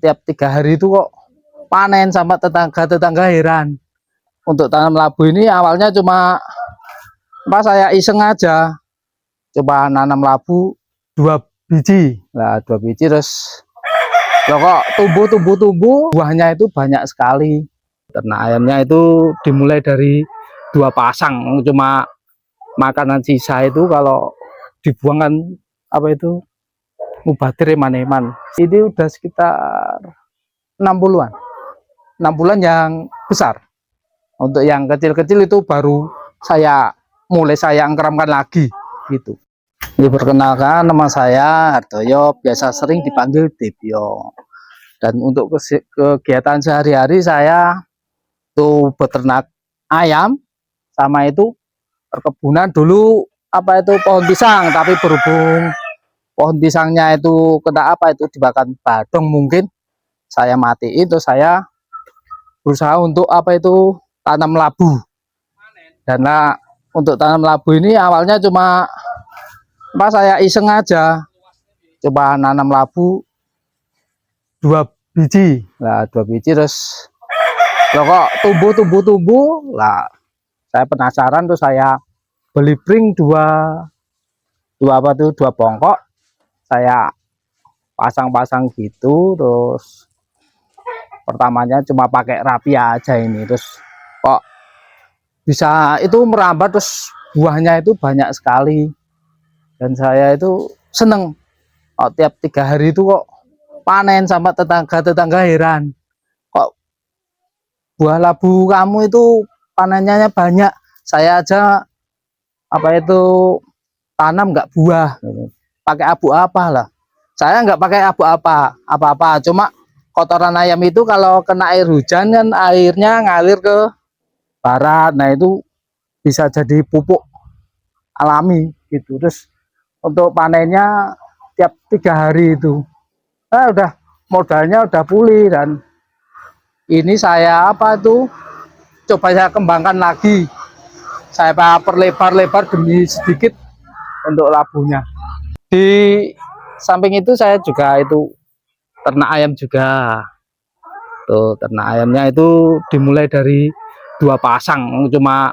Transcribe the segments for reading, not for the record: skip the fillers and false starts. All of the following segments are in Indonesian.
tiap 3 hari itu kok panen, sama tetangga heran. Untuk tanam labu ini awalnya cuma saya iseng aja, coba nanam labu 2 biji lah, 2 biji terus kok tumbuh, buahnya itu banyak sekali. Ternak ayamnya itu dimulai dari 2 pasang, cuma makanan sisa itu kalau dibuang kan mubadir eman-eman. Ini udah sekitar 6 bulan, 6 bulan yang besar. Untuk yang kecil-kecil itu baru mulai saya angkeramkan lagi gitu. Ini perkenalkan, nama saya Hartoyo, biasa sering dipanggil Debyo. Dan untuk kegiatan sehari-hari saya itu beternak ayam, sama itu perkebunan. Dulu pohon pisang, tapi berhubung pohon pisangnya itu kena dimakan badong, mungkin saya matiin, terus saya berusaha untuk tanam labu. Dan untuk tanam labu ini awalnya cuma saya iseng aja, coba nanam labu 2 biji lah, 2 biji terus kok tumbuh lah. Saya penasaran, terus saya beli pring dua bongkok, saya pasang-pasang gitu. Terus pertamanya cuma pakai rapia aja ini, terus kok bisa itu merambat, terus buahnya itu banyak sekali. Dan saya itu seneng, tiap 3 hari itu kok panen, sama tetangga heran, kok buah labu kamu itu panennya banyak, saya aja tanam nggak buah, pakai abu apa lah. Saya nggak pakai abu apa, cuma kotoran ayam itu kalau kena air hujan kan airnya ngalir ke barat, nah itu bisa jadi pupuk alami gitu. Terus untuk panennya tiap 3 hari itu udah modalnya udah pulih. Dan ini saya coba saya kembangkan lagi, saya perlebar demi sedikit untuk labunya. Di samping itu saya juga ternak ayam juga. Tuh, ternak ayamnya itu dimulai dari 2 pasang, cuma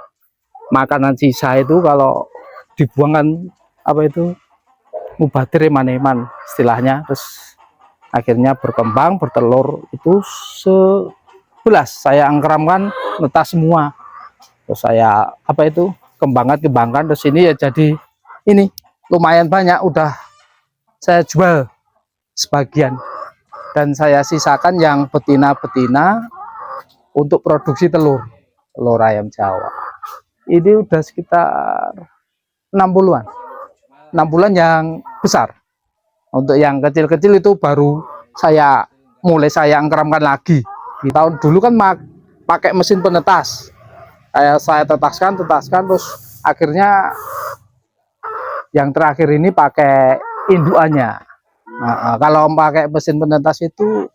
makanan sisa itu kalau dibuang kan mubadir eman-eman istilahnya. Terus akhirnya berkembang, bertelur itu 11, saya angkeramkan, netas semua. Terus saya kembangkan, terus ini ya jadi ini lumayan banyak, udah saya jual sebagian, dan saya sisakan yang betina-betina untuk produksi telur ayam Jawa. Ini udah sekitar 6 bulan, 6 bulan yang besar. Untuk yang kecil-kecil itu baru mulai saya angkeramkan lagi. Di tahun dulu kan pakai mesin penetas, saya tetaskan, terus akhirnya yang terakhir ini pakai indukannya. Kalau pakai mesin penetas itu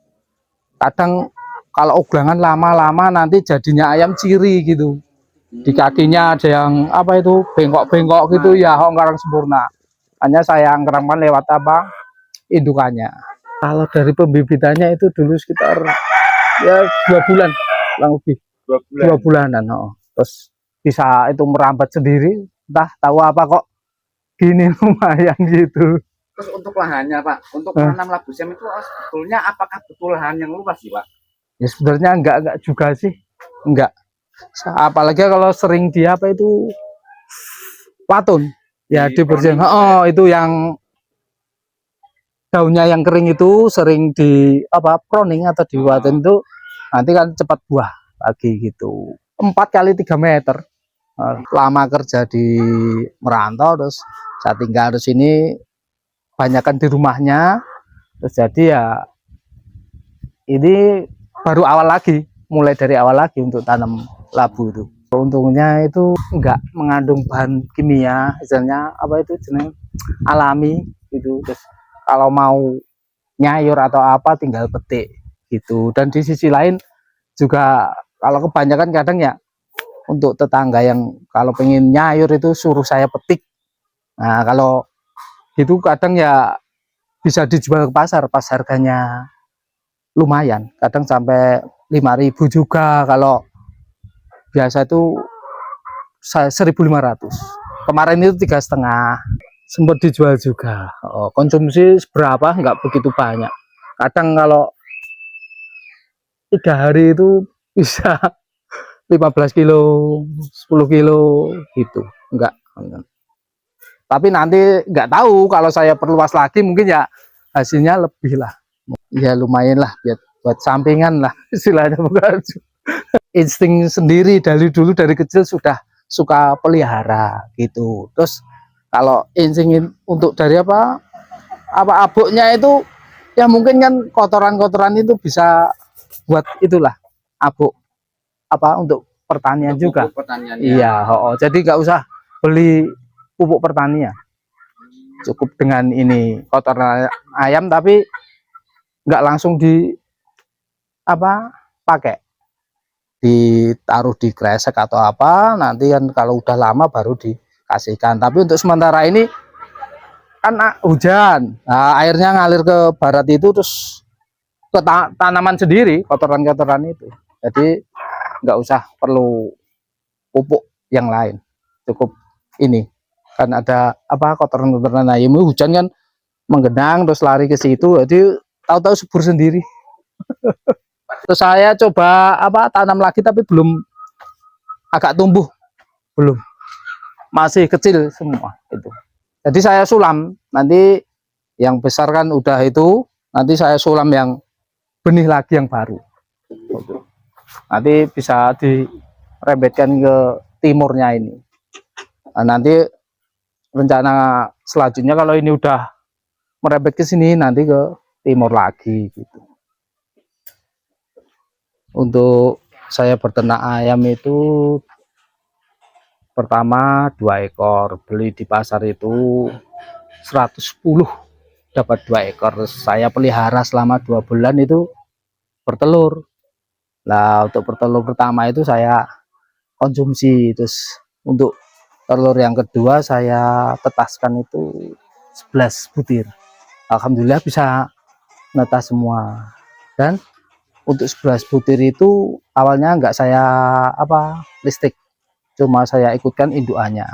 kadang kalau ugangan lama-lama nanti jadinya ayam ciri gitu. Di kakinya ada yang bengkok-bengkok gitu ya, ngarang sempurna. Hanya saya angkeramkan lewat indukannya. Kalau dari pembibitannya itu dulu sekitar ya 2 bulan, kurang lebih 2 bulanan. Terus bisa itu merambat sendiri, entah tahu apa kok gini lumayan gitu. Terus untuk lahannya Pak, untuk menanam labu siam itu sebetulnya apakah betul lahan yang luas sih Pak? Ya sebenarnya enggak juga sih, enggak. Apalagi kalau sering watun ya, dibersihin. Itu yang daunnya yang kering itu sering proning atau diwatun itu, nanti kan cepat buah lagi gitu. 4 kali 3 meter. Lama kerja di merantau, terus saya tinggal di sini, banyakkan di rumahnya, terus jadi ya ini baru mulai dari awal lagi untuk tanam labu itu. Untungnya itu enggak mengandung bahan kimia, misalnya jenis alami gitu. Terus kalau mau nyayur atau tinggal petik gitu. Dan di sisi lain juga kalau kebanyakan kadang ya untuk tetangga yang kalau pengen nyayur itu suruh saya petik. Nah kalau gitu kadang ya bisa dijual ke pasar, pas harganya lumayan, kadang sampai 5.000 juga. Kalau biasa itu 1.500. Kemarin itu 3,5, sempat dijual juga. Konsumsi berapa nggak begitu banyak, kadang kalau 3 hari itu bisa 15 kilo 10 kilo gitu, enggak. Tapi nanti nggak tahu, kalau saya perluas lagi mungkin ya hasilnya lebih lah, ya lumayan lah, buat sampingan lah istilahnya. Bukan insting sendiri, dari dulu dari kecil sudah suka pelihara gitu. Terus kalau insting untuk dari apa abuknya itu, ya mungkin kan kotoran-kotoran itu bisa buat itulah abuk apa untuk pertanian Untuk juga. pupuk pertanian, Iya, jadi nggak usah beli pupuk pertanian, cukup dengan ini kotoran ayam, tapi nggak langsung di apa pakai, ditaruh di kresek atau apa, nanti kan kalau udah lama baru dikasihkan. Tapi untuk sementara ini kan hujan, nah, airnya ngalir ke barat itu, terus ke tanaman sendiri kotoran-kotoran itu, jadi nggak usah perlu pupuk yang lain, cukup ini kan ada apa kotoran-kotoran ayam. Hujan kan menggenang terus lari ke situ, jadi tahu-tahu subur sendiri. Terus saya coba apa tanam lagi, tapi belum, agak tumbuh belum, masih kecil semua itu. Jadi saya sulam, nanti yang besar kan udah itu, nanti saya sulam yang benih lagi yang baru. Nanti bisa dirembetkan ke timurnya ini. Nah, nanti rencana selanjutnya kalau ini udah merembet ke sini, nanti ke timur lagi gitu. Untuk saya berternak ayam itu pertama 2 ekor, beli di pasar itu 110, dapat 2 ekor. Saya pelihara selama 2 bulan itu bertelur. Nah, untuk bertelur pertama itu saya konsumsi, terus untuk telur yang kedua saya tetaskan itu 11 butir. Alhamdulillah bisa netas semua. Dan untuk 11 butir itu awalnya enggak saya apa listrik, cuma saya ikutkan indukannya.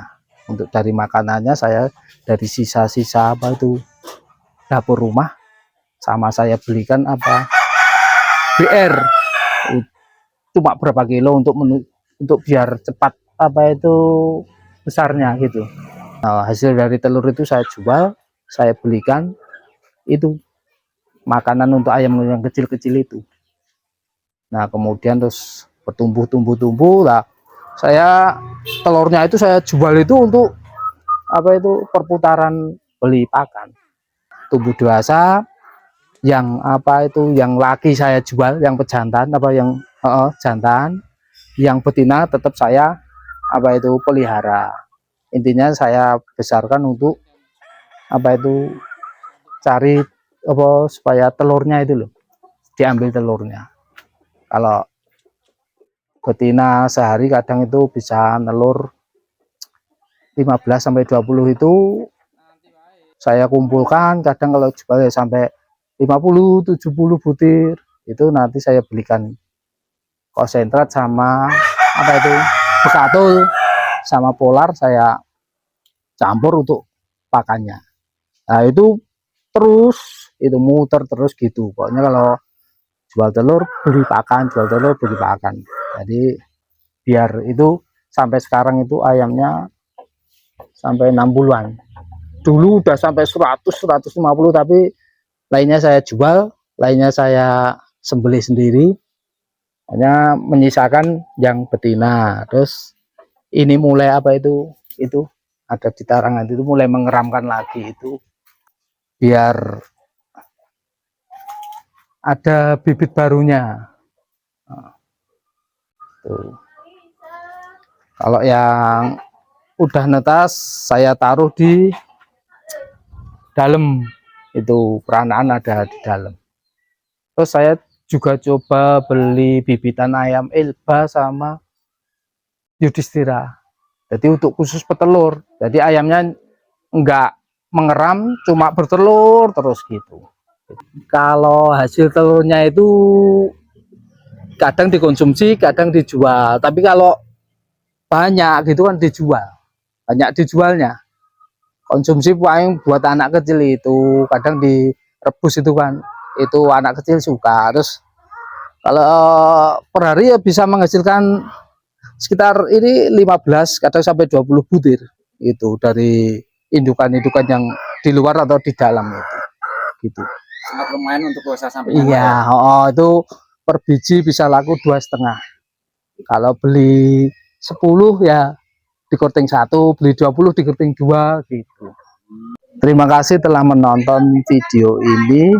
Untuk dari makanannya saya dari sisa-sisa apa itu dapur rumah, sama saya belikan apa BR, cuma berapa kilo untuk biar cepat apa itu besarnya gitu. Nah, hasil dari telur itu saya jual, saya belikan itu makanan untuk ayam yang kecil-kecil itu. Nah, kemudian terus bertumbuh lah, saya telurnya itu saya jual itu untuk apa itu perputaran beli pakan. Tumbuh dewasa yang apa itu yang laki saya jual, yang pejantan apa yang jantan, yang betina tetap saya apa itu pelihara. Intinya saya besarkan untuk apa itu cari apa supaya telurnya itu loh, diambil telurnya. Kalau betina sehari kadang itu bisa nelur 15 sampai 20 itu saya kumpulkan, kadang kalau jual sampai 50 70 butir itu nanti saya belikan konsentrat sama apa itu bekatul sama polar, saya campur untuk pakannya. Nah, itu terus itu muter terus gitu. Pokoknya kalau jual telur beli pakan, jual telur beli pakan. Jadi biar itu sampai sekarang itu ayamnya sampai 60-an. Dulu udah sampai 100 150, tapi lainnya saya jual, lainnya saya sembelih sendiri, hanya menyisakan yang betina. Terus ini mulai apa itu ada di tarangan itu mulai mengeramkan lagi itu biar ada bibit barunya. Nah, tuh. Kalau yang udah netas saya taruh di dalam, itu peranaan ada di dalam. Terus saya juga coba beli bibitan ayam Elba sama Yudhistira, jadi untuk khusus petelur, jadi ayamnya enggak mengeram, cuma bertelur terus gitu. Kalau hasil telurnya itu kadang dikonsumsi, kadang dijual. Tapi kalau banyak gitu kan dijual, banyak dijualnya. Konsumsi paling buat anak kecil itu kadang direbus itu kan, itu anak kecil suka. Terus kalau per hari ya bisa menghasilkan sekitar ini 15 kadang sampai 20 butir itu dari indukan-indukan yang di luar atau di dalam itu gitu. Sangat lumayan untuk usaha sampai Iya, itu per biji bisa laku 2,5. Kalau beli 10 ya dikorting 1, beli 20 dikorting 2 gitu. Terima kasih telah menonton video ini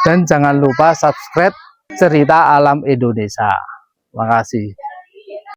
dan jangan lupa subscribe Cerita Alam Indonesia. Terima kasih.